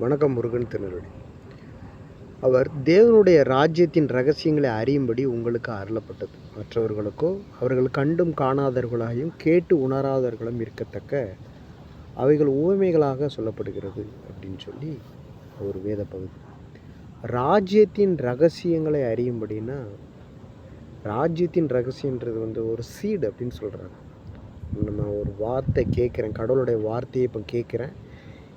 வணக்கம். முருகன் திருநெல்வேலி. அவர் தேவனுடைய ராஜ்யத்தின் ரகசியங்களை அறியும்படி உங்களுக்கு அருளப்பட்டது. மற்றவர்களுக்கோ அவர்கள் கண்டும் காணாதவர்களாயும் கேட்டு உணராதவர்களும் இருக்கத்தக்க அவைகள் உவமைகளாக சொல்லப்படுகிறது அப்படின்னு சொல்லி ஒரு வேத பகுதி. ராஜ்யத்தின் ரகசியங்களை அறியும்படின்னா, ராஜ்யத்தின் ரகசியன்றது ஒரு சீடு அப்படின்னு சொல்கிறாங்க. நம்ம ஒரு வார்த்தை கேட்குறேன், கடவுளுடைய வார்த்தையை இப்போ கேட்குறேன்.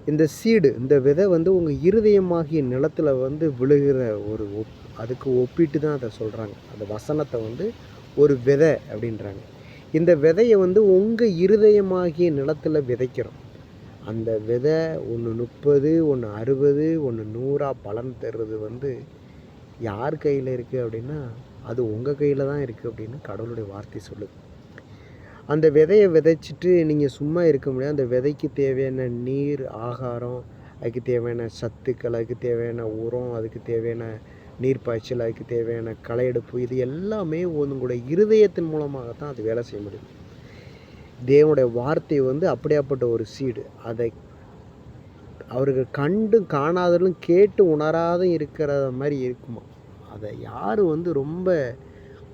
இந்த சீடு, இந்த விதை உங்கள் இருதயமாகிய நிலத்தில் விழுகிற அதுக்கு ஒப்பிட்டு தான் அதை சொல்கிறாங்க. அந்த வசனத்தை ஒரு விதை அப்படின்றாங்க. இந்த விதையை உங்கள் இருதயமாகிய நிலத்தில் விதைக்கிறோம். அந்த விதை ஒன்று 30, ஒன்று 60, ஒன்று 100 பலன் தர்றது யார் கையில் இருக்குது அப்படின்னா, அது உங்கள் கையில் தான் இருக்குது அப்படின்னு கடவுளுடைய வார்த்தை சொல்லுது. அந்த விதையை விதைச்சிட்டு நீங்கள் சும்மா இருக்க முடியாது. அந்த விதைக்கு தேவையான நீர், ஆகாரம், அதுக்கு தேவையான சத்துக்கள், அதுக்கு தேவையான உரம், அதுக்கு தேவையான நீர் பாய்ச்சல், அதுக்கு தேவையான களை எடுப்பு, இது எல்லாமே உங்களுடைய இருதயத்தின் மூலமாக தான் அது வேலை செய்ய முடியும். தேவனுடைய வார்த்தை அப்படியாப்பட்ட ஒரு சீடு. அதை அவர்கள் கண்டு காணாதவர்களும் கேட்டு உணராத இருக்கிற மாதிரி இருக்குமா. அதை யார் ரொம்ப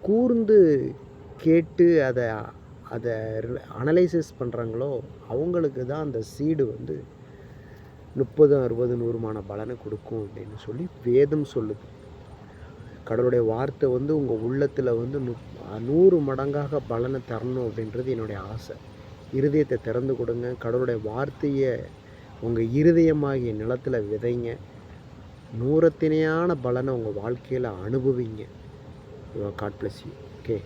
கூர்ந்து கேட்டு அதை அனலைசிஸ் பண்ணுறாங்களோ அவங்களுக்கு தான் அந்த சீடு 30, 60, 100 பலனை கொடுக்கும் அப்படின்னு சொல்லி வேதம் சொல்லுது. கடவுளுடைய வார்த்தை உங்கள் உள்ளத்தில் 100 மடங்காக பலனை தரணும் அப்படின்றது என்னுடைய ஆசை. இருதயத்தை திறந்து கொடுங்க. கடவுளுடைய வார்த்தையை உங்கள் இருதயமாகிய நிலத்தில் விதைங்க. 100 பலனை உங்கள் வாழ்க்கையில் அனுபவிங்க. God bless you. ஓகே.